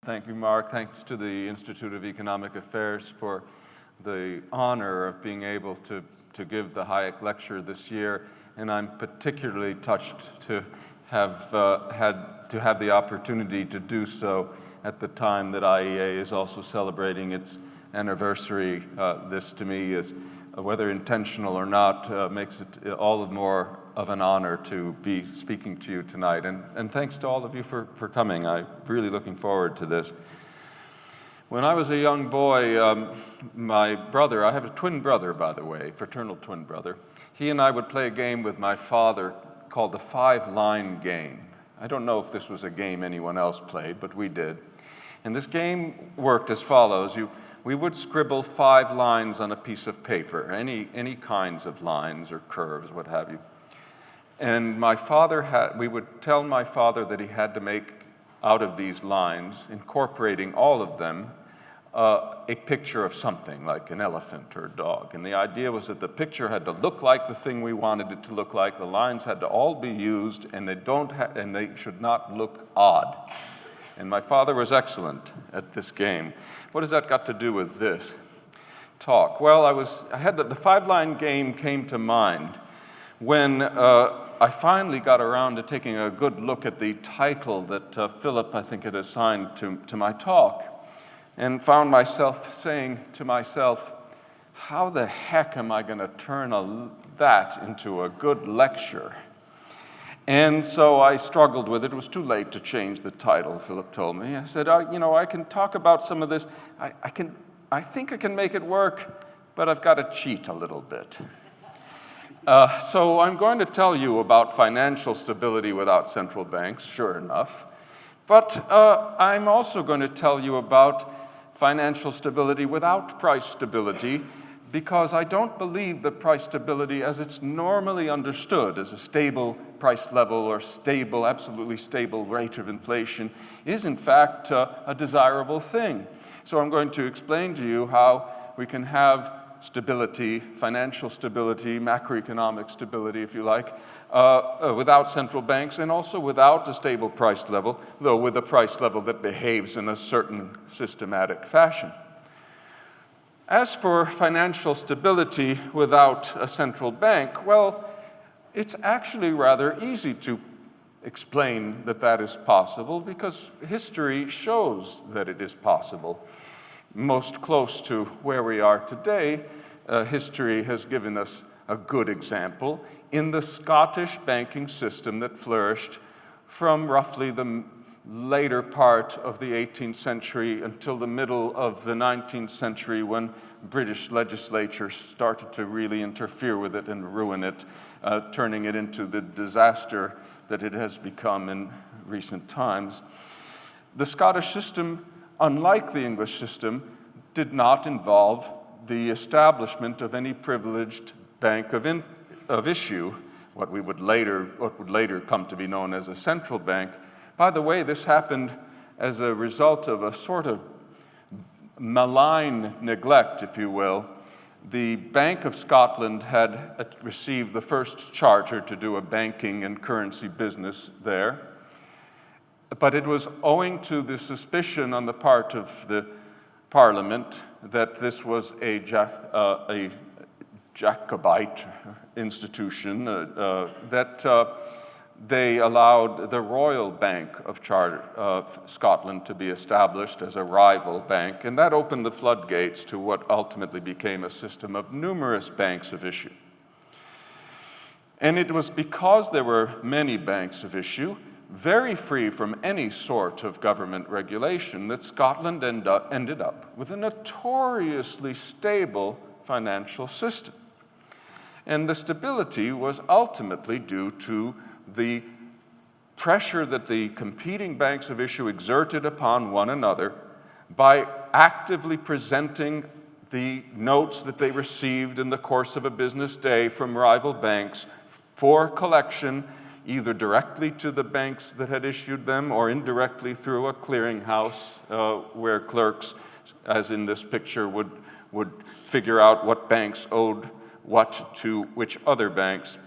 Thank you, Mark. Thanks to the Institute of Economic Affairs for the honor of being able to give the Hayek Lecture this year. And I'm particularly touched to have had the opportunity to do so at the time that IEA is also celebrating its anniversary. This, to me, is, whether intentional or not, makes it all the more of an honor to be speaking to you tonight. And thanks to all of you for coming. I'm really looking forward to this. When I was a young boy, my brother, I have a twin brother, by the way, fraternal twin brother, he and I would play a game with my father called the 5-line game. I don't know if this was a game anyone else played, but we did. And this game worked as follows. We would scribble 5 lines on a piece of paper, any kinds of lines or curves, what have you. And we would tell my father that he had to make, out of these lines, incorporating all of them, a picture of something, like an elephant or a dog. And the idea was that the picture had to look like the thing we wanted it to look like. The lines had to all be used, and they should not look odd. And my father was excellent at this game. What has that got to do with this talk? Well, the 5-line game came to mind when I finally got around to taking a good look at the title that Philip, I think, had assigned to my talk, and found myself saying to myself, how the heck am I going to turn that into a good lecture? And so I struggled with it. It was too late to change the title, Philip told me. I said, I can talk about some of this. I think I can make it work, but I've got to cheat a little bit. So I'm going to tell you about financial stability without central banks, sure enough. But I'm also going to tell you about financial stability without price stability, because I don't believe that price stability, as it's normally understood as a stable price level or stable, absolutely stable rate of inflation, is in fact a desirable thing. So I'm going to explain to you how we can have stability, financial stability, macroeconomic stability, if you like, without central banks, and also without a stable price level, though with a price level that behaves in a certain systematic fashion. As for financial stability without a central bank, well, it's actually rather easy to explain that is possible, because history shows that it is possible. Most close to where we are today, history has given us a good example in the Scottish banking system that flourished from roughly the later part of the 18th century until the middle of the 19th century, when British legislature started to really interfere with it and ruin it, turning it into the disaster that it has become in recent times. The Scottish system, unlike the English system, did not involve the establishment of any privileged bank of issue, what would later come to be known as a central bank. By the way, this happened as a result of a sort of malign neglect, if you will. The Bank of Scotland had received the first charter to do a banking and currency business there, but it was owing to the suspicion on the part of the Parliament that this was a Jacobite institution, that they allowed the Royal Bank of Scotland to be established as a rival bank, and that opened the floodgates to what ultimately became a system of numerous banks of issue. And it was because there were many banks of issue, very free from any sort of government regulation, that Scotland ended up with a notoriously stable financial system. And the stability was ultimately due to the pressure that the competing banks of issue exerted upon one another by actively presenting the notes that they received in the course of a business day from rival banks for collection, either directly to the banks that had issued them or indirectly through a clearinghouse where clerks, as in this picture, would figure out what banks owed what to which other banks.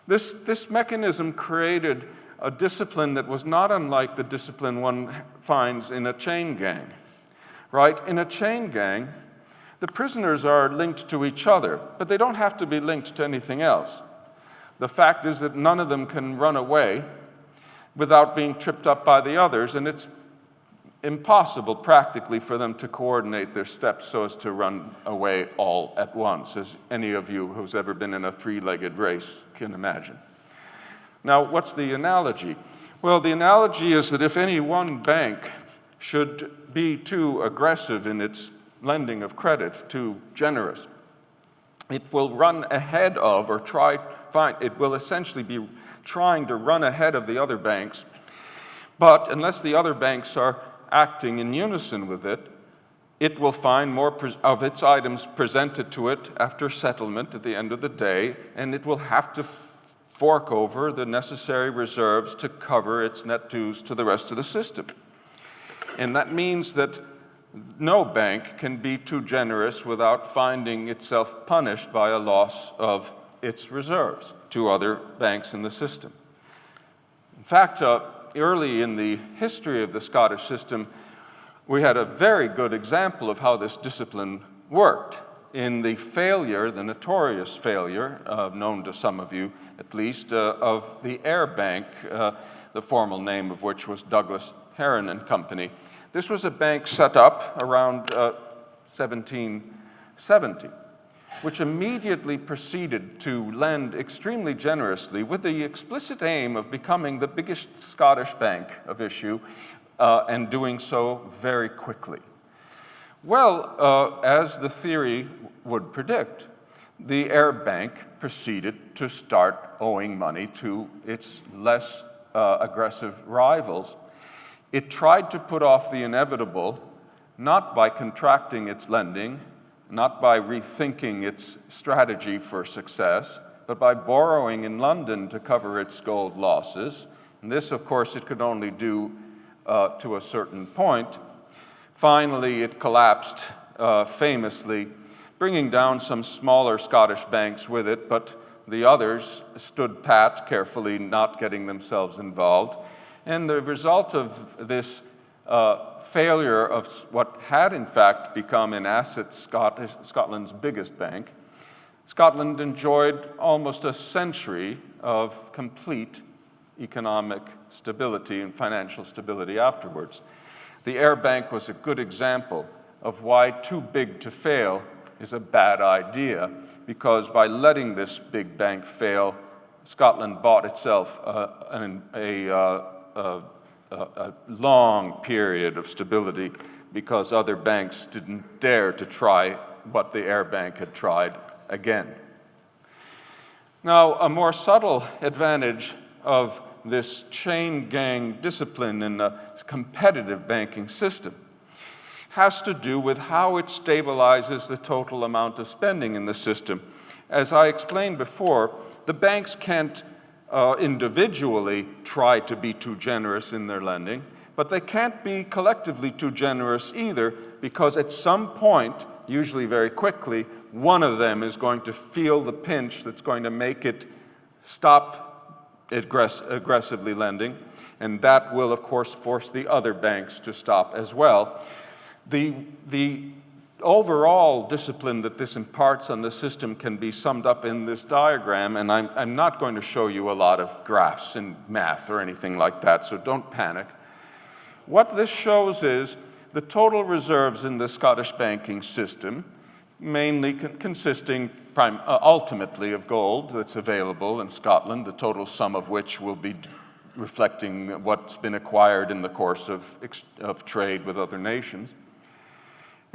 This mechanism created a discipline that was not unlike the discipline one finds in a chain gang, right? In a chain gang, the prisoners are linked to each other, but they don't have to be linked to anything else. The fact is that none of them can run away without being tripped up by the others, and it's impossible practically for them to coordinate their steps so as to run away all at once, as any of you who's ever been in a three-legged race can imagine. Now, what's the analogy? Well, the analogy is that if any one bank should be too aggressive in its lending of credit, too generous, it will run ahead of, or it will essentially be trying to run ahead of the other banks, but unless the other banks are acting in unison with it, it will find more of its items presented to it after settlement at the end of the day, and it will have to fork over the necessary reserves to cover its net dues to the rest of the system. And that means that no bank can be too generous without finding itself punished by a loss of its reserves to other banks in the system. In fact, early in the history of the Scottish system, we had a very good example of how this discipline worked in the failure, the notorious failure, known to some of you at least, of the Ayr Bank, the formal name of which was Douglas Heron and Company. This was a bank set up around 1770, which immediately proceeded to lend extremely generously with the explicit aim of becoming the biggest Scottish bank of issue, and doing so very quickly. Well, as the theory would predict, the Ayr Bank proceeded to start owing money to its less aggressive rivals. It tried to put off the inevitable, not by contracting its lending, not by rethinking its strategy for success, but by borrowing in London to cover its gold losses. And this, of course, it could only do to a certain point. Finally, it collapsed famously, bringing down some smaller Scottish banks with it, but the others stood pat, carefully not getting themselves involved. And the result of this failure of what had in fact become in assets Scotland's biggest bank, Scotland enjoyed almost a century of complete economic stability and financial stability afterwards. The Ayr Bank was a good example of why too big to fail is a bad idea, because by letting this big bank fail, Scotland bought itself a long period of stability because other banks didn't dare to try what the Ayr Bank had tried again. Now, a more subtle advantage of this chain gang discipline in a competitive banking system has to do with how it stabilizes the total amount of spending in the system. As I explained before, the banks can't individually try to be too generous in their lending, but they can't be collectively too generous either, because at some point, usually very quickly, one of them is going to feel the pinch that's going to make it stop aggressively lending, and that will, of course, force the other banks to stop as well. The overall discipline that this imparts on the system can be summed up in this diagram, and I'm not going to show you a lot of graphs and math or anything like that, so don't panic. What this shows is the total reserves in the Scottish banking system, mainly consisting ultimately of gold that's available in Scotland, the total sum of which will be reflecting what's been acquired in the course of trade with other nations.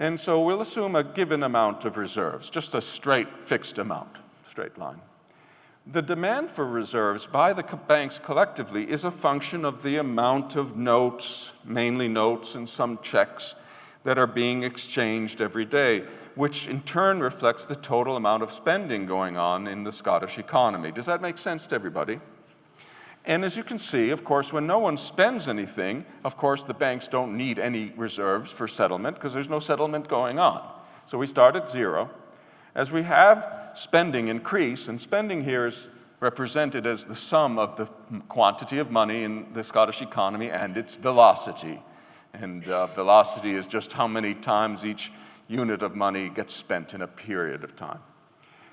And so we'll assume a given amount of reserves, just a straight fixed amount, straight line. The demand for reserves by the banks collectively is a function of the amount of notes, mainly notes and some checks, that are being exchanged every day, which in turn reflects the total amount of spending going on in the Scottish economy. Does that make sense to everybody? And as you can see, of course, when no one spends anything, of course, the banks don't need any reserves for settlement because there's no settlement going on. So we start at zero. As we have spending increase, and spending here is represented as the sum of the quantity of money in the Scottish economy and its velocity. And velocity is just how many times each unit of money gets spent in a period of time.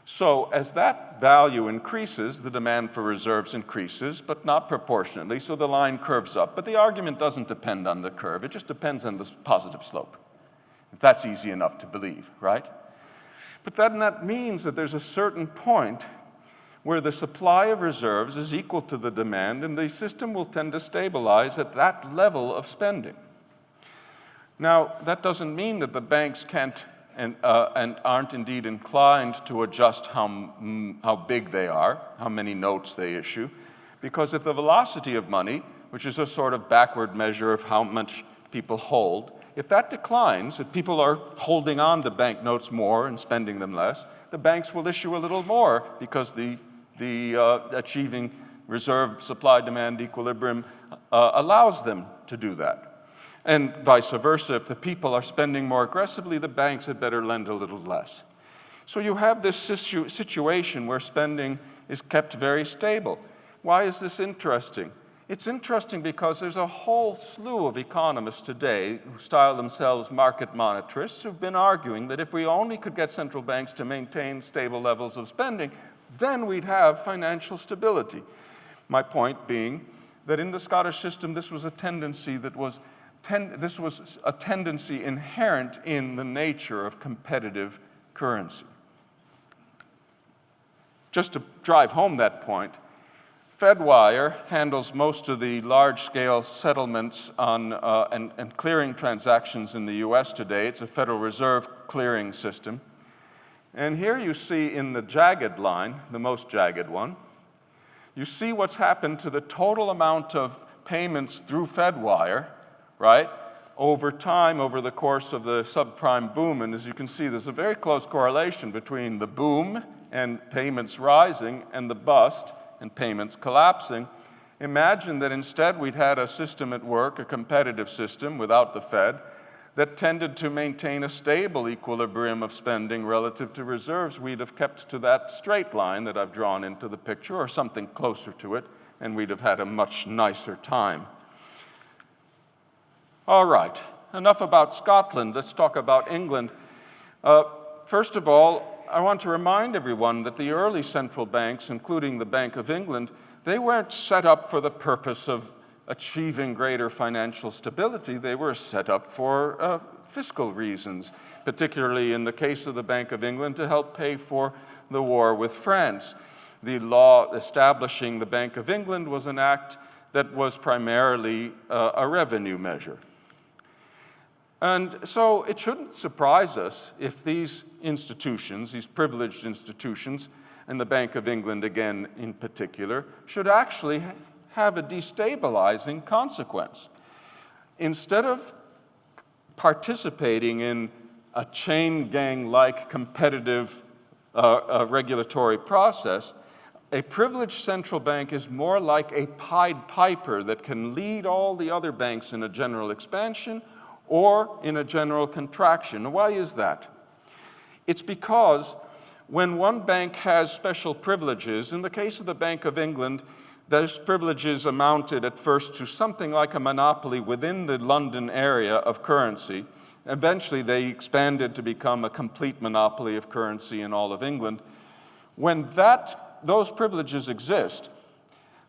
So as that value increases, the demand for reserves increases, but not proportionately, so the line curves up. But the argument doesn't depend on the curve, it just depends on the positive slope. That's easy enough to believe, right? But then that means that there's a certain point where the supply of reserves is equal to the demand, and the system will tend to stabilize at that level of spending. Now, that doesn't mean that the banks can't and aren't indeed inclined to adjust how big they are, how many notes they issue, because if the velocity of money, which is a sort of backward measure of how much people hold, if that declines, if people are holding on to banknotes more and spending them less, the banks will issue a little more because the achieving reserve supply-demand equilibrium allows them to do that. And vice versa, if the people are spending more aggressively, the banks had better lend a little less. So you have this situation where spending is kept very stable. Why is this interesting? It's interesting because there's a whole slew of economists today who style themselves market monetarists who've been arguing that if we only could get central banks to maintain stable levels of spending, then we'd have financial stability. My point being that in the Scottish system, this was a tendency inherent in the nature of competitive currency. Just to drive home that point, Fedwire handles most of the large-scale settlements on, and clearing transactions in the US today. It's a Federal Reserve clearing system. And here you see in the jagged line, the most jagged one, you see what's happened to the total amount of payments through Fedwire, right, over time, over the course of the subprime boom. And as you can see, there's a very close correlation between the boom and payments rising and the bust and payments collapsing. Imagine that instead we'd had a system at work, a competitive system without the Fed, that tended to maintain a stable equilibrium of spending relative to reserves. We'd have kept to that straight line that I've drawn into the picture, or something closer to it, and we'd have had a much nicer time. All right, enough about Scotland. Let's talk about England. First of all, I want to remind everyone that the early central banks, including the Bank of England, they weren't set up for the purpose of achieving greater financial stability. They were set up for fiscal reasons, particularly in the case of the Bank of England to help pay for the war with France. The law establishing the Bank of England was an act that was primarily a revenue measure. And so it shouldn't surprise us if these institutions, these privileged institutions, and the Bank of England again in particular, should actually have a destabilizing consequence. Instead of participating in a chain gang-like competitive regulatory process, a privileged central bank is more like a Pied Piper that can lead all the other banks in a general expansion or in a general contraction. Why is that? It's because when one bank has special privileges, in the case of the Bank of England, those privileges amounted at first to something like a monopoly within the London area of currency. Eventually, they expanded to become a complete monopoly of currency in all of England. When those privileges exist,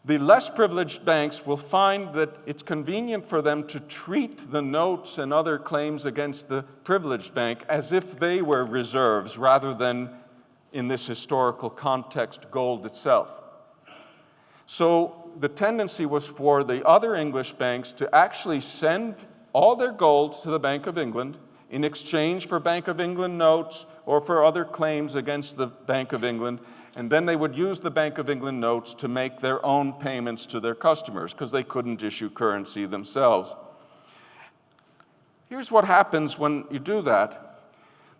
the less privileged banks will find that it's convenient for them to treat the notes and other claims against the privileged bank as if they were reserves rather than, in this historical context, gold itself. So the tendency was for the other English banks to actually send all their gold to the Bank of England in exchange for Bank of England notes or for other claims against the Bank of England, and then they would use the Bank of England notes to make their own payments to their customers because they couldn't issue currency themselves. Here's what happens when you do that.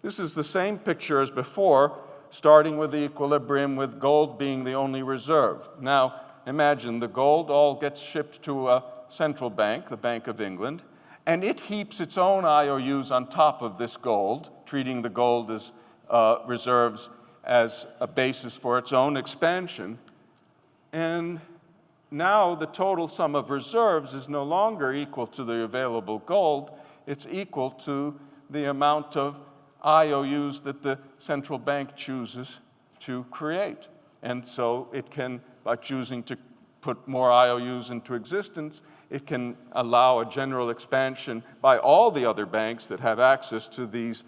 This is the same picture as before, starting with the equilibrium with gold being the only reserve. Now, imagine the gold all gets shipped to a central bank, the Bank of England, and it heaps its own IOUs on top of this gold, treating the gold as reserves as a basis for its own expansion. And now the total sum of reserves is no longer equal to the available gold, it's equal to the amount of IOUs that the central bank chooses to create. And so it can, by choosing to put more IOUs into existence, it can allow a general expansion by all the other banks that have access to these,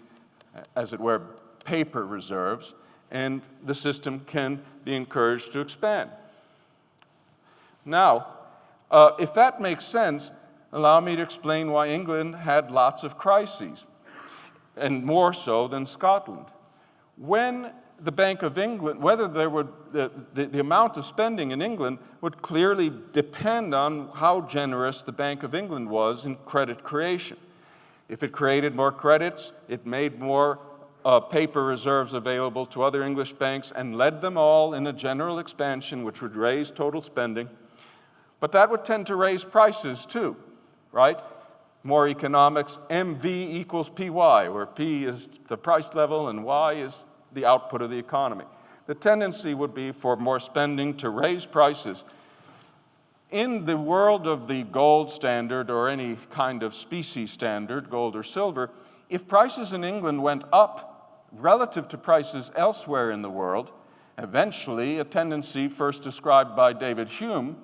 as it were, paper reserves, and the system can be encouraged to expand. Now, if that makes sense, allow me to explain why England had lots of crises, and more so than Scotland. When the Bank of England, whether there would, the amount of spending in England would clearly depend on how generous the Bank of England was in credit creation. If it created more credits, it made more paper reserves available to other English banks and led them all in a general expansion which would raise total spending. But that would tend to raise prices too, right? More economics, MV equals PY, where P is the price level and Y is the output of the economy. The tendency would be for more spending to raise prices. In the world of the gold standard or any kind of specie standard, gold or silver, if prices in England went up relative to prices elsewhere in the world, eventually a tendency first described by David Hume,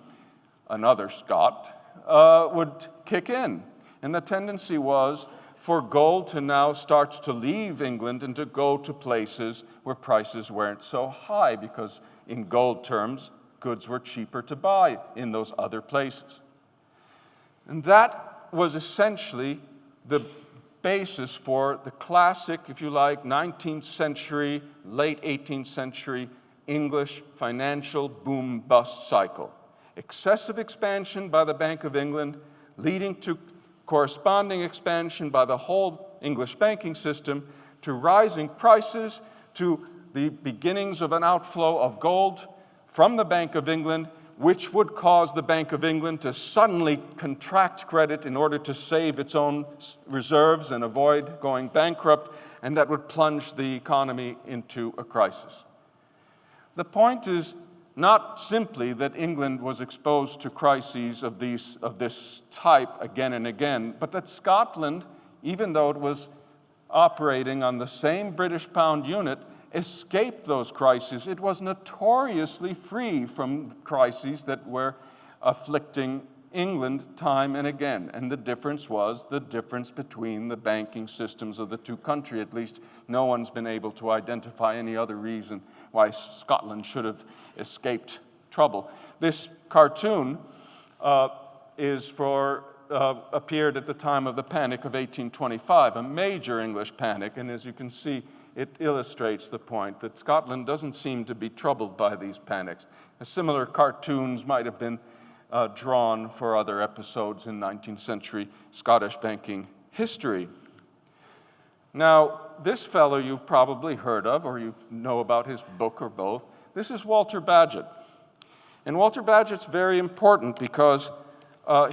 another Scot, would kick in. And the tendency was for gold to now start to leave England and to go to places where prices weren't so high, because in gold terms, goods were cheaper to buy in those other places. And that was essentially the basis for the classic, if you like, 19th century, late 18th century English financial boom-bust cycle. Excessive expansion by the Bank of England, leading to corresponding expansion by the whole English banking system, to rising prices, to the beginnings of an outflow of gold from the Bank of England, which would cause the Bank of England to suddenly contract credit in order to save its own reserves and avoid going bankrupt, and that would plunge the economy into a crisis. The point is not simply that England was exposed to crises of this type again and again, but that Scotland, even though it was operating on the same British pound unit, escaped those crises. It was notoriously free from crises that were afflicting England time and again. And the difference was the difference between the banking systems of the two countries. At least no one's been able to identify any other reason why Scotland should have escaped trouble. This cartoon appeared at the time of the Panic of 1825, a major English panic, and as you can see, it illustrates the point that Scotland doesn't seem to be troubled by these panics. Similar cartoons might have been drawn for other episodes in 19th century Scottish banking history. Now, this fellow you've probably heard of, or you know about his book or both. This is Walter Bagehot. And Walter Bagehot's very important because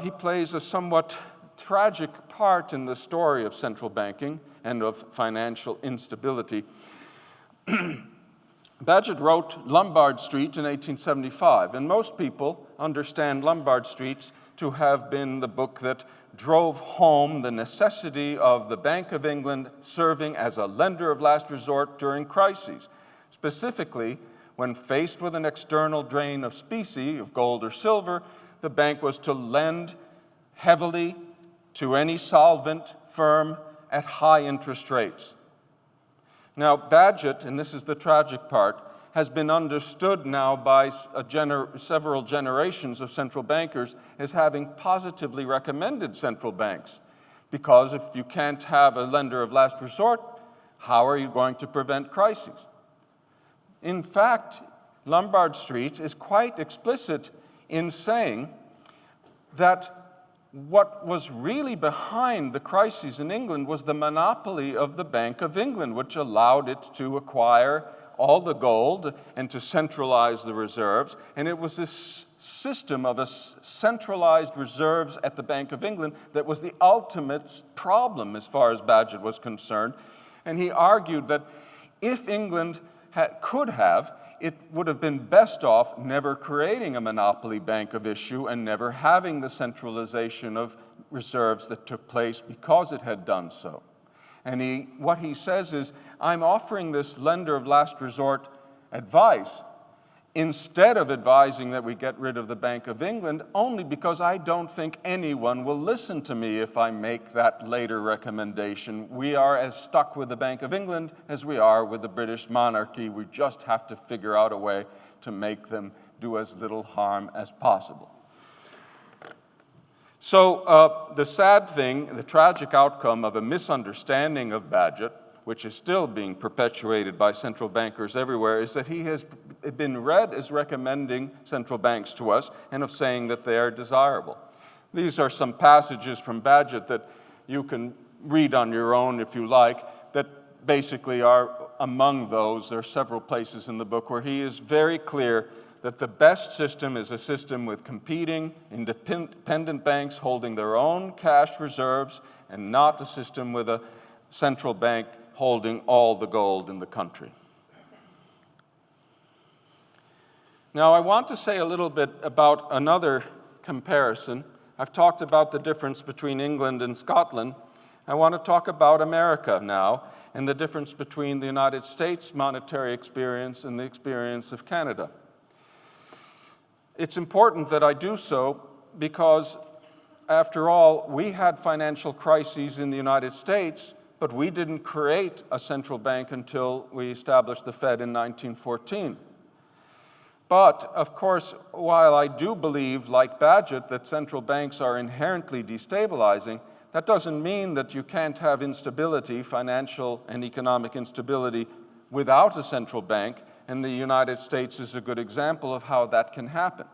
he plays a somewhat tragic part in the story of central banking and of financial instability. Bagehot wrote Lombard Streets in 1875, and most people understand Lombard Streets to have been the book that drove home the necessity of the Bank of England serving as a lender of last resort during crises. Specifically, when faced with an external drain of specie, of gold or silver, the bank was to lend heavily to any solvent firm at high interest rates. Now, Bagehot, and this is the tragic part, has been understood now by several generations of central bankers as having positively recommended central banks. Because if you can't have a lender of last resort, how are you going to prevent crises? In fact, Lombard Street is quite explicit in saying that what was really behind the crises in England was the monopoly of the Bank of England, which allowed it to acquire all the gold and to centralize the reserves. And it was this system of a centralized reserves at the Bank of England that was the ultimate problem as far as Bagehot was concerned. And he argued that if England could have, it would have been best off never creating a monopoly bank of issue and never having the centralization of reserves that took place because it had done so. And what he says is, I'm offering this lender of last resort advice instead of advising that we get rid of the Bank of England, only because I don't think anyone will listen to me if I make that later recommendation. We are as stuck with the Bank of England as we are with the British monarchy. We just have to figure out a way to make them do as little harm as possible. So the sad thing, the tragic outcome of a misunderstanding of Bagehot, which is still being perpetuated by central bankers everywhere, is that he has been read as recommending central banks to us and of saying that they are desirable. These are some passages from Bagehot that you can read on your own if you like, that basically are among those. There are several places in the book where he is very clear that the best system is a system with competing, independent banks holding their own cash reserves, and not a system with a central bank holding all the gold in the country. Now, I want to say a little bit about another comparison. I've talked about the difference between England and Scotland. I want to talk about America now and the difference between the United States monetary experience and the experience of Canada. It's important that I do so because, after all, we had financial crises in the United States, but we didn't create a central bank until we established the Fed in 1914. But, of course, while I do believe, like Bagehot, that central banks are inherently destabilizing, that doesn't mean that you can't have instability, financial and economic instability, without a central bank, and the United States is a good example of how that can happen.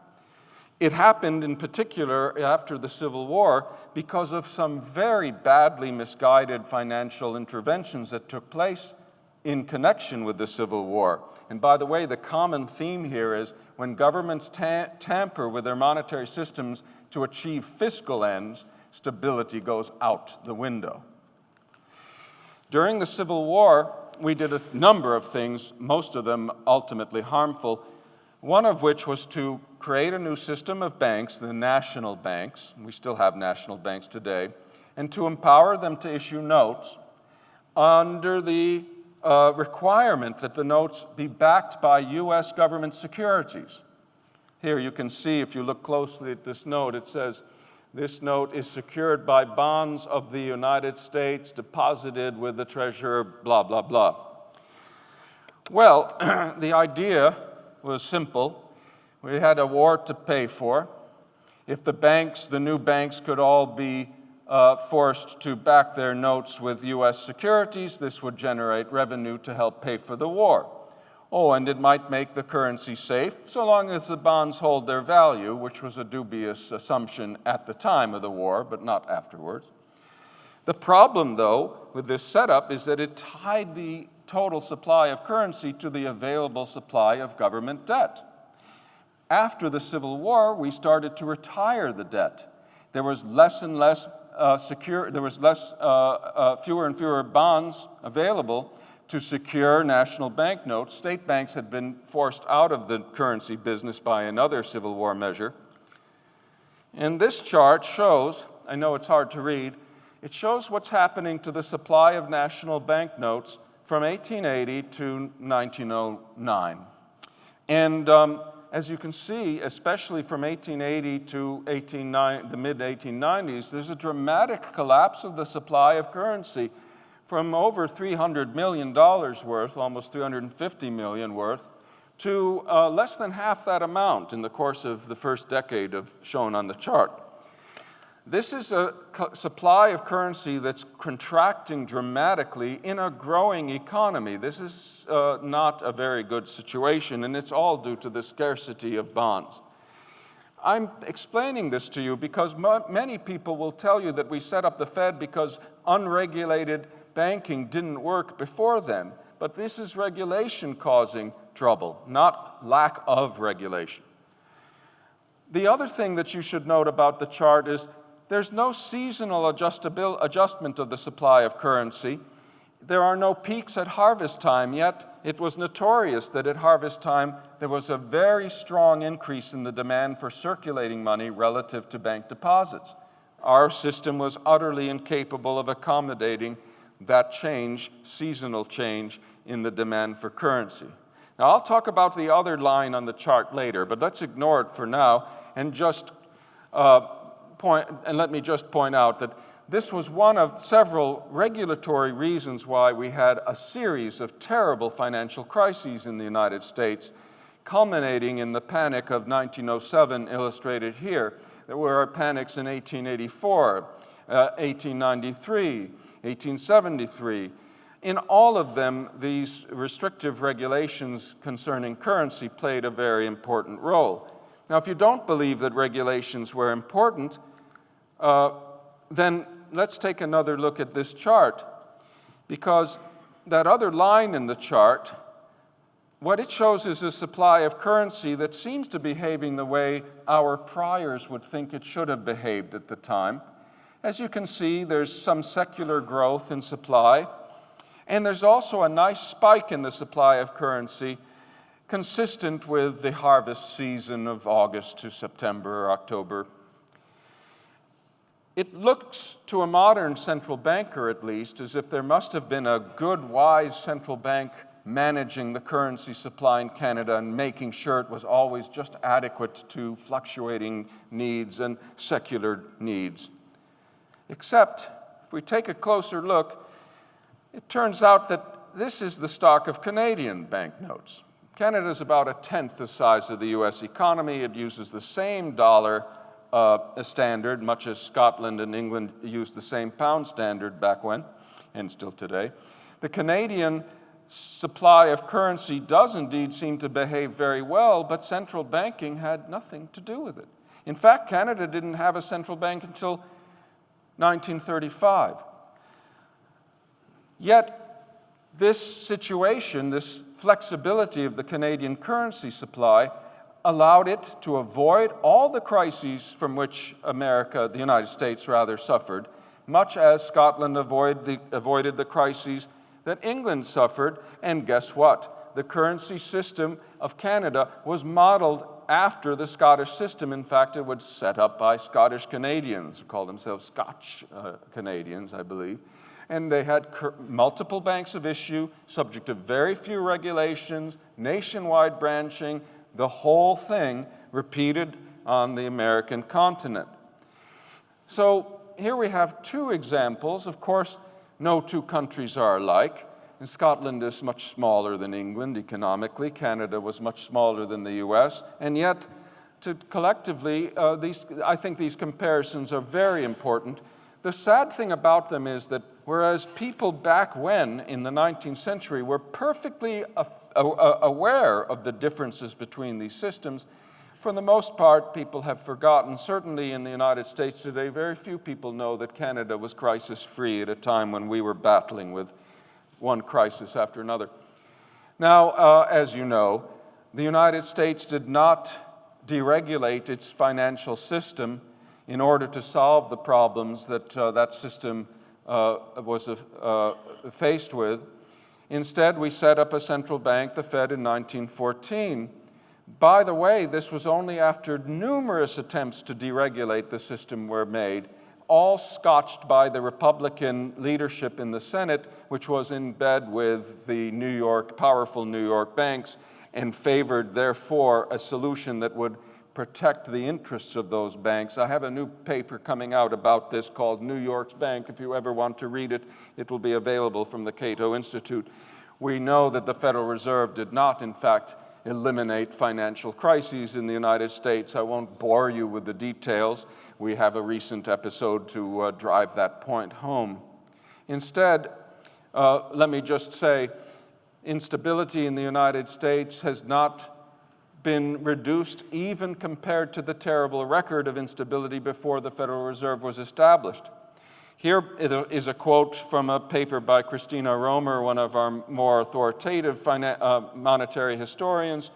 It happened in particular after the Civil War because of some very badly misguided financial interventions that took place in connection with the Civil War. And by the way, the common theme here is when governments tamper with their monetary systems to achieve fiscal ends, stability goes out the window. During the Civil War, we did a number of things, most of them ultimately harmful, one of which was to create a new system of banks, the national banks, we still have national banks today, and to empower them to issue notes under the requirement that the notes be backed by U.S. government securities. Here you can see, if you look closely at this note, it says, this note is secured by bonds of the United States deposited with the treasurer, blah, blah, blah. Well, the idea was simple. We had a war to pay for. If the new banks could all be forced to back their notes with U.S. securities, this would generate revenue to help pay for the war. Oh, and it might make the currency safe, so long as the bonds hold their value, which was a dubious assumption at the time of the war, but not afterwards. The problem, though, with this setup is that it tied the total supply of currency to the available supply of government debt. After the Civil War, we started to retire the debt. There was less and less fewer and fewer bonds available to secure national banknotes. State banks had been forced out of the currency business by another Civil War measure. And this chart shows, I know it's hard to read, it shows what's happening to the supply of national banknotes from 1880 to 1909. And as you can see, especially from 1880 to the mid-1890s, there's a dramatic collapse of the supply of currency from over $300 million worth, almost $350 million worth, to less than half that amount in the course of the first decade shown on the chart. This is a supply of currency that's contracting dramatically in a growing economy. This is not a very good situation, and it's all due to the scarcity of bonds. I'm explaining this to you because many people will tell you that we set up the Fed because unregulated banking didn't work before then. But this is regulation causing trouble, not lack of regulation. The other thing that you should note about the chart is there's no seasonal adjustment of the supply of currency. there are no peaks at harvest time, yet it was notorious that at harvest time there was a very strong increase in the demand for circulating money relative to bank deposits. Our system was utterly incapable of accommodating that change, seasonal change, in the demand for currency. Now, I'll talk about the other line on the chart later, but let's ignore it for now and just let me just point out that this was one of several regulatory reasons why we had a series of terrible financial crises in the United States, culminating in the panic of 1907, illustrated here. There were panics in 1884, 1893, 1873. In all of them, these restrictive regulations concerning currency played a very important role. Now, if you don't believe that regulations were important, then let's take another look at this chart, because that other line in the chart, what it shows is a supply of currency that seems to be behaving the way our priors would think it should have behaved at the time. As you can see, there's some secular growth in supply, and there's also a nice spike in the supply of currency consistent with the harvest season of August to September or October. It looks to a modern central banker, at least, as if there must have been a good, wise central bank managing the currency supply in Canada and making sure it was always just adequate to fluctuating needs and secular needs. Except, if we take a closer look, it turns out that this is the stock of Canadian banknotes. Canada is about a tenth the size of the US economy. It uses the same dollar standard, much as Scotland and England used the same pound standard back when, and still today. The Canadian supply of currency does indeed seem to behave very well, but central banking had nothing to do with it. In fact, Canada didn't have a central bank until 1935. Yet, this situation, this flexibility of the Canadian currency supply, allowed it to avoid all the crises from which America, the United States rather, suffered, much as Scotland avoided the crises that England suffered. And guess what? The currency system of Canada was modeled after the Scottish system. In fact, it was set up by Scottish Canadians, who call themselves Scotch Canadians, I believe. And they had multiple banks of issue, subject to very few regulations, nationwide branching, the whole thing repeated on the American continent. So here we have two examples. Of course, no two countries are alike. And Scotland is much smaller than England economically. Canada was much smaller than the US. And yet, collectively, I think these comparisons are very important. The sad thing about them is that whereas people back when, in the 19th century, were perfectly aware of the differences between these systems, for the most part, people have forgotten. Certainly in the United States today, very few people know that Canada was crisis-free at a time when we were battling with one crisis after another. Now, as you know, the United States did not deregulate its financial system in order to solve the problems that that system was faced with. Instead, we set up a central bank, the Fed, in 1914. By the way, this was only after numerous attempts to deregulate the system were made, all scotched by the Republican leadership in the Senate, which was in bed with the powerful New York banks, and favored, therefore, a solution that would protect the interests of those banks. I have a new paper coming out about this called New York's Bank. If you ever want to read it, it will be available from the Cato Institute. We know that the Federal Reserve did not, in fact, eliminate financial crises in the United States. I won't bore you with the details. We have a recent episode to drive that point home. Instead, let me just say, instability in the United States has not been reduced even compared to the terrible record of instability before the Federal Reserve was established. Here is a quote from a paper by Christina Romer, one of our more authoritative monetary historians,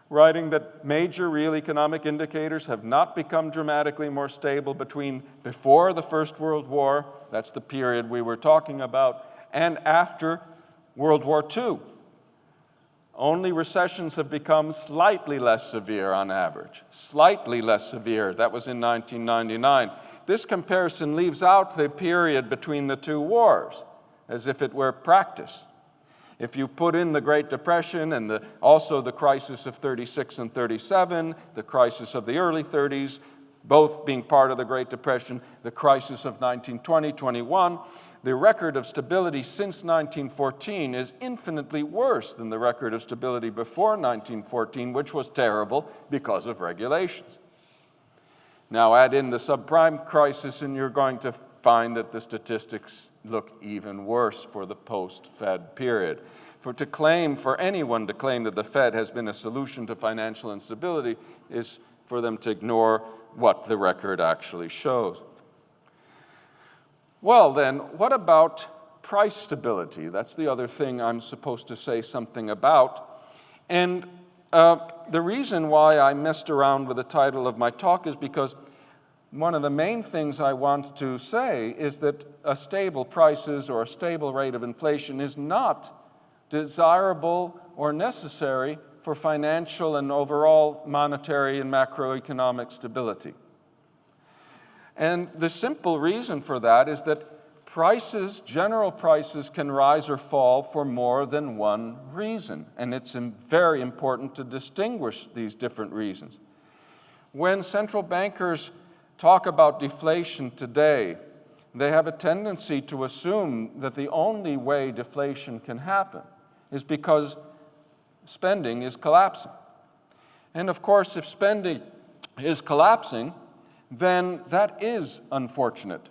writing that major real economic indicators have not become dramatically more stable before the First World War, that's the period we were talking about, and after World War II. Only recessions have become slightly less severe on average, slightly less severe. That was in 1999. This comparison leaves out the period between the two wars, as if it were practice. If you put in the Great Depression and also the crisis of 36 and 37, the crisis of the early 30s, both being part of the Great Depression, the crisis of 1920-21, the record of stability since 1914 is infinitely worse than the record of stability before 1914, which was terrible because of regulations. Now add in the subprime crisis and you're going to find that the statistics look even worse for the post-Fed period. For anyone to claim that the Fed has been a solution to financial instability is for them to ignore what the record actually shows. Well then, what about price stability? That's the other thing I'm supposed to say something about. And the reason why I messed around with the title of my talk is because one of the main things I want to say is that a stable prices or a stable rate of inflation is not desirable or necessary for financial and overall monetary and macroeconomic stability. And the simple reason for that is that prices, general prices, can rise or fall for more than one reason. And it's very important to distinguish these different reasons. When central bankers talk about deflation today, they have a tendency to assume that the only way deflation can happen is because spending is collapsing. And of course, if spending is collapsing, then that is unfortunate.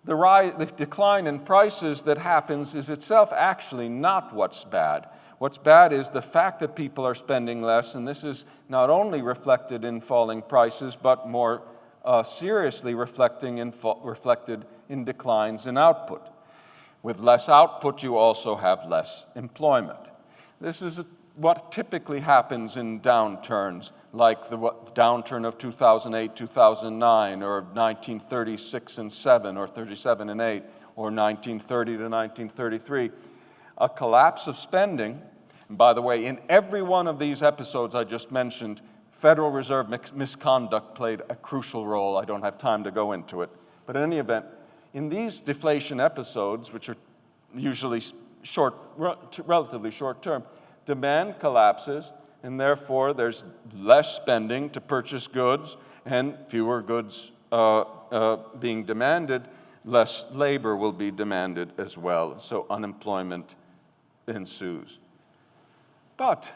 The decline in prices that happens is itself actually not what's bad. What's bad is the fact that people are spending less, and this is not only reflected in falling prices, but more seriously reflected in declines in output. With less output, you also have less employment. This is what typically happens in downturns, like the downturn of 2008, 2009, or 1936 and 7, or 37 and 8, or 1930 to 1933. A collapse of spending, and by the way, in every one of these episodes I just mentioned, Federal Reserve misconduct played a crucial role. I don't have time to go into it. But in any event, in these deflation episodes, which are usually relatively short term, demand collapses, and therefore there's less spending to purchase goods, and fewer goods being demanded, less labor will be demanded as well. So unemployment ensues. But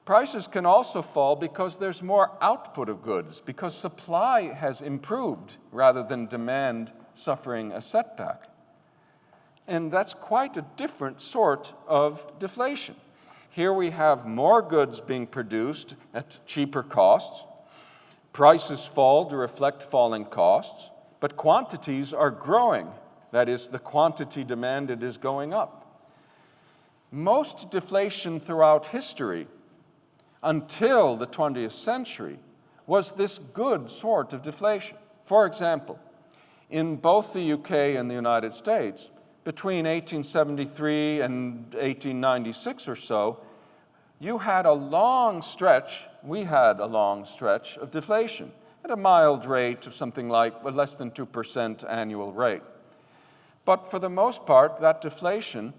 prices can also fall because there's more output of goods, because supply has improved rather than demand suffering a setback. And that's quite a different sort of deflation. Here we have more goods being produced at cheaper costs. Prices fall to reflect falling costs, but quantities are growing. That is, the quantity demanded is going up. Most deflation throughout history, until the 20th century, was this good sort of deflation. For example, in both the UK and the United States, between 1873 and 1896 or so, we had a long stretch of deflation at a mild rate of something like less than 2% annual rate. But for the most part, that deflation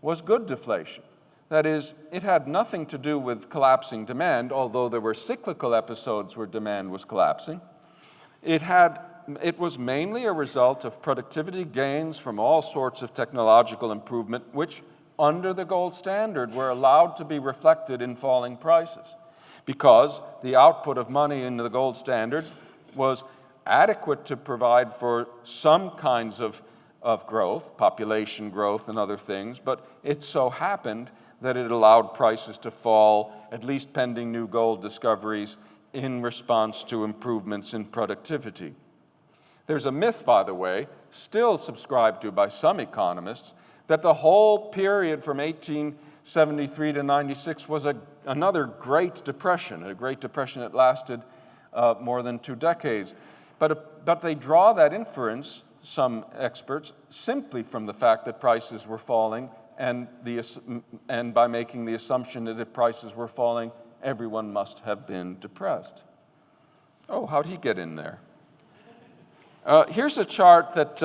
was good deflation. That is, it had nothing to do with collapsing demand, although there were cyclical episodes where demand was collapsing. It was mainly a result of productivity gains from all sorts of technological improvement, which, under the gold standard, were allowed to be reflected in falling prices, because the output of money in the gold standard was adequate to provide for some kinds of growth, population growth and other things, but it so happened that it allowed prices to fall, at least pending new gold discoveries, in response to improvements in productivity. There's a myth, by the way, still subscribed to by some economists, that the whole period from 1873 to 96 was another Great Depression, a Great Depression that lasted more than 2 decades. But they draw that inference some experts, simply from the fact that prices were falling and by making the assumption that if prices were falling, everyone must have been depressed. Oh, how'd he get in there? Here's a chart that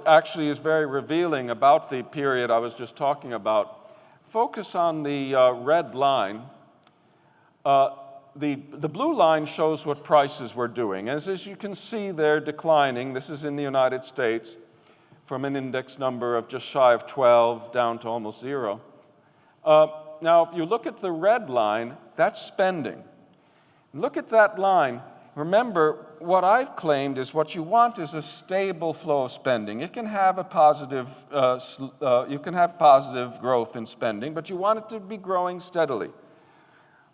actually is very revealing about the period I was just talking about. Focus on the red line. The blue line shows what prices were doing. As you can see, they're declining. This is in the United States, from an index number of just shy of 12 down to almost 0. Now, if you look at the red line, that's spending. Look at that line. Remember, what I've claimed is what you want is a stable flow of spending. It can have a positive, you can have positive growth in spending, but you want it to be growing steadily.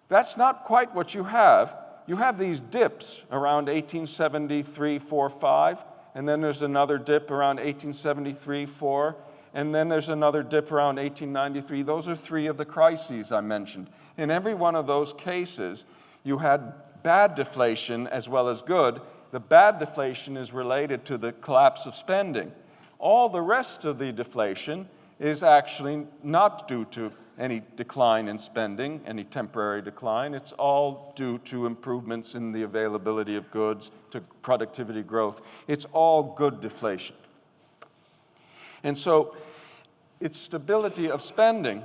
That's not quite what you have. You have these dips around 1873, 4, 5, and then there's another dip around 1873, 4, and then there's another dip around 1893. Those are 3 of the crises I mentioned. In every one of those cases, you had bad deflation as well as good. The bad deflation is related to the collapse of spending. All the rest of the deflation is actually not due to any decline in spending, any temporary decline. It's all due to improvements in the availability of goods, to productivity growth. It's all good deflation. And so it's stability of spending,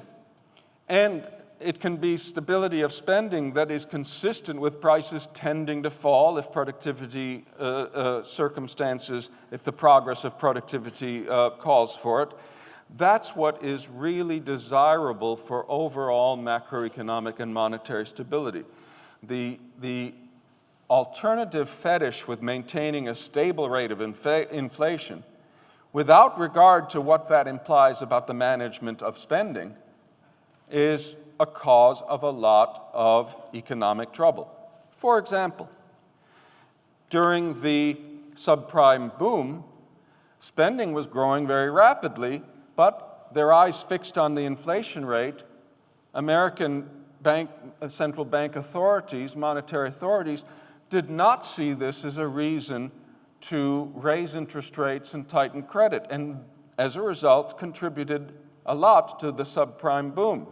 and it can be stability of spending that is consistent with prices tending to fall if productivity circumstances, if the progress of productivity calls for it. That's what is really desirable for overall macroeconomic and monetary stability. The alternative fetish with maintaining a stable rate of inflation, without regard to what that implies about the management of spending, is a cause of a lot of economic trouble. For example, during the subprime boom, spending was growing very rapidly, but their eyes fixed on the inflation rate, American central bank authorities, monetary authorities, did not see this as a reason to raise interest rates and tighten credit, and as a result contributed a lot to the subprime boom.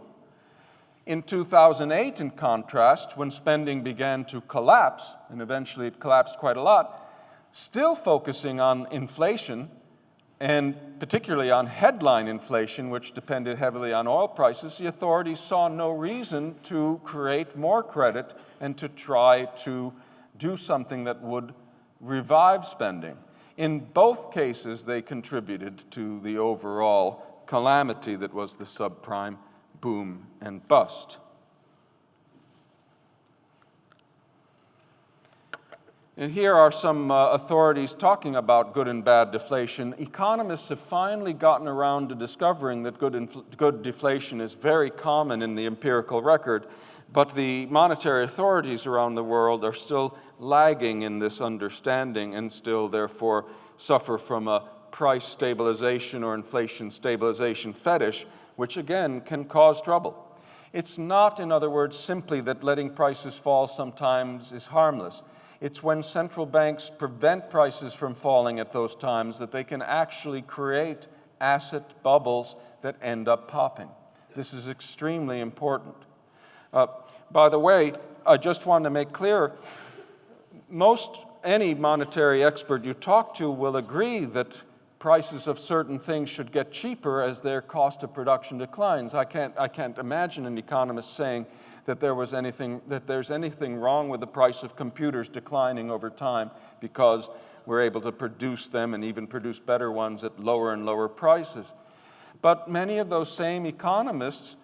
In 2008, in contrast, when spending began to collapse, and eventually it collapsed quite a lot, still focusing on inflation, and particularly on headline inflation, which depended heavily on oil prices, the authorities saw no reason to create more credit and to try to do something that would revive spending. In both cases, they contributed to the overall calamity that was the subprime boom and bust. And here are some authorities talking about good and bad deflation. Economists have finally gotten around to discovering that good deflation is very common in the empirical record, but the monetary authorities around the world are still lagging in this understanding and still, therefore, suffer from a price stabilization or inflation stabilization fetish, which again can cause trouble. It's not, in other words, simply that letting prices fall sometimes is harmless. It's when central banks prevent prices from falling at those times that they can actually create asset bubbles that end up popping. This is extremely important. By the way, I just want to make clear, any monetary expert you talk to will agree that prices of certain things should get cheaper as their cost of production declines. I can't imagine an economist saying that there's anything wrong with the price of computers declining over time because we're able to produce them and even produce better ones at lower and lower prices. But many of those same economists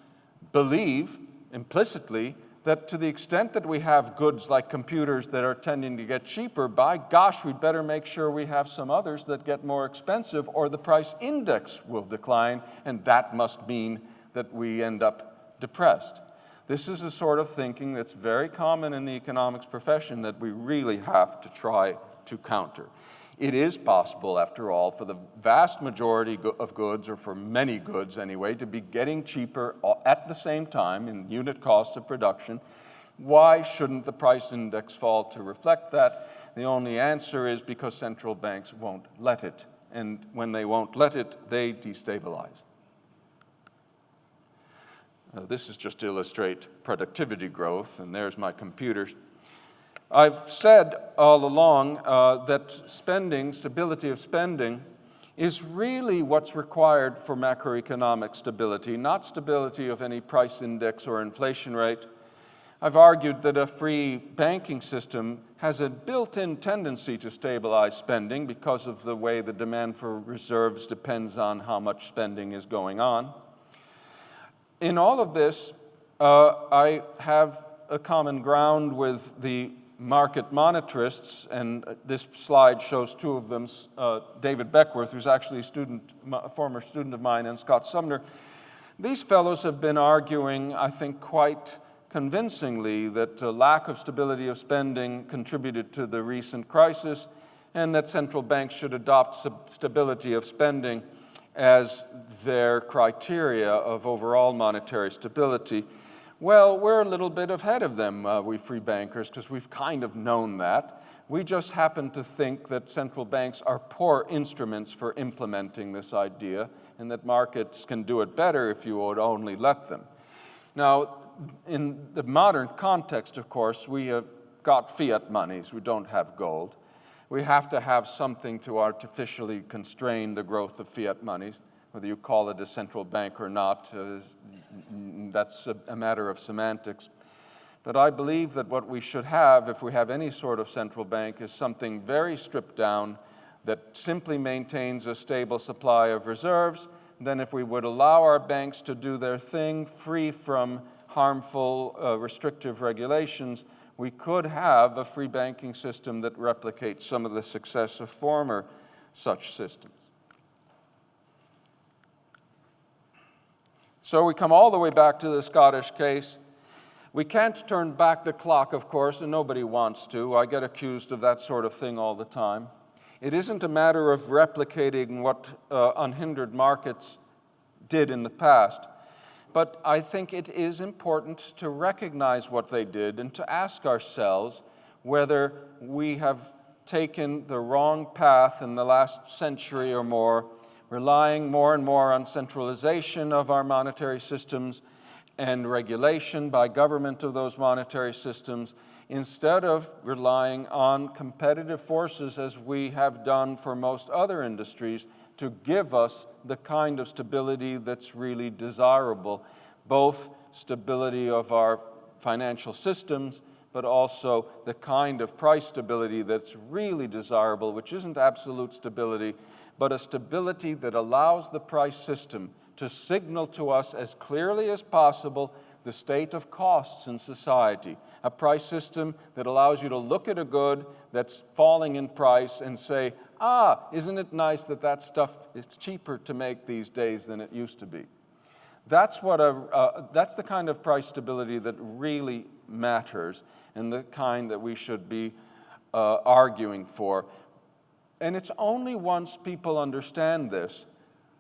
believe implicitly that to the extent that we have goods like computers that are tending to get cheaper, by gosh, we'd better make sure we have some others that get more expensive or the price index will decline, and that must mean that we end up depressed. This is a sort of thinking that's very common in the economics profession that we really have to try to counter. It is possible, after all, for the vast majority of goods, or for many goods anyway, to be getting cheaper at the same time in unit cost of production. Why shouldn't the price index fall to reflect that? The only answer is because central banks won't let it. And when they won't let it, they destabilize. This is just to illustrate productivity growth, and there's my computer. I've said all along that spending, stability of spending, is really what's required for macroeconomic stability, not stability of any price index or inflation rate. I've argued that a free banking system has a built-in tendency to stabilize spending because of the way the demand for reserves depends on how much spending is going on. In all of this, I have a common ground with the market monetarists, and this slide shows two of them, David Beckworth, who's actually a former student of mine, and Scott Sumner. These fellows have been arguing, I think, quite convincingly that a lack of stability of spending contributed to the recent crisis, and that central banks should adopt stability of spending as their criteria of overall monetary stability. Well, we're a little bit ahead of them, we free bankers, because we've kind of known that. We just happen to think that central banks are poor instruments for implementing this idea, and that markets can do it better if you would only let them. Now, in the modern context, of course, we have got fiat monies. We don't have gold. We have to have something to artificially constrain the growth of fiat monies, whether you call it a central bank or not. That's a matter of semantics. But I believe that what we should have, if we have any sort of central bank, is something very stripped down that simply maintains a stable supply of reserves. Then if we would allow our banks to do their thing free from harmful restrictive regulations, we could have a free banking system that replicates some of the success of former such systems. So we come all the way back to the Scottish case. We can't turn back the clock, of course, and nobody wants to. I get accused of that sort of thing all the time. It isn't a matter of replicating what unhindered markets did in the past, but I think it is important to recognize what they did and to ask ourselves whether we have taken the wrong path in the last century or more, relying more and more on centralization of our monetary systems and regulation by government of those monetary systems, instead of relying on competitive forces, as we have done for most other industries, to give us the kind of stability that's really desirable, both stability of our financial systems, but also the kind of price stability that's really desirable, which isn't absolute stability, but a stability that allows the price system to signal to us as clearly as possible the state of costs in society. A price system that allows you to look at a good that's falling in price and say, isn't it nice that that stuff is cheaper to make these days than it used to be? That's the kind of price stability that really matters and the kind that we should be arguing for. And it's only once people understand this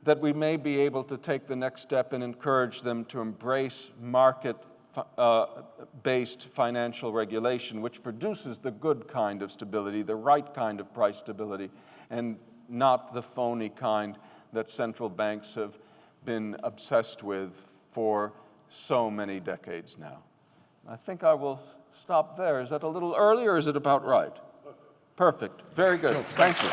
that we may be able to take the next step and encourage them to embrace market-based financial regulation, which produces the good kind of stability, the right kind of price stability, and not the phony kind that central banks have been obsessed with for so many decades now. I think I will stop there. Is that a little early or is it about right? Perfect. Very good. Thank you.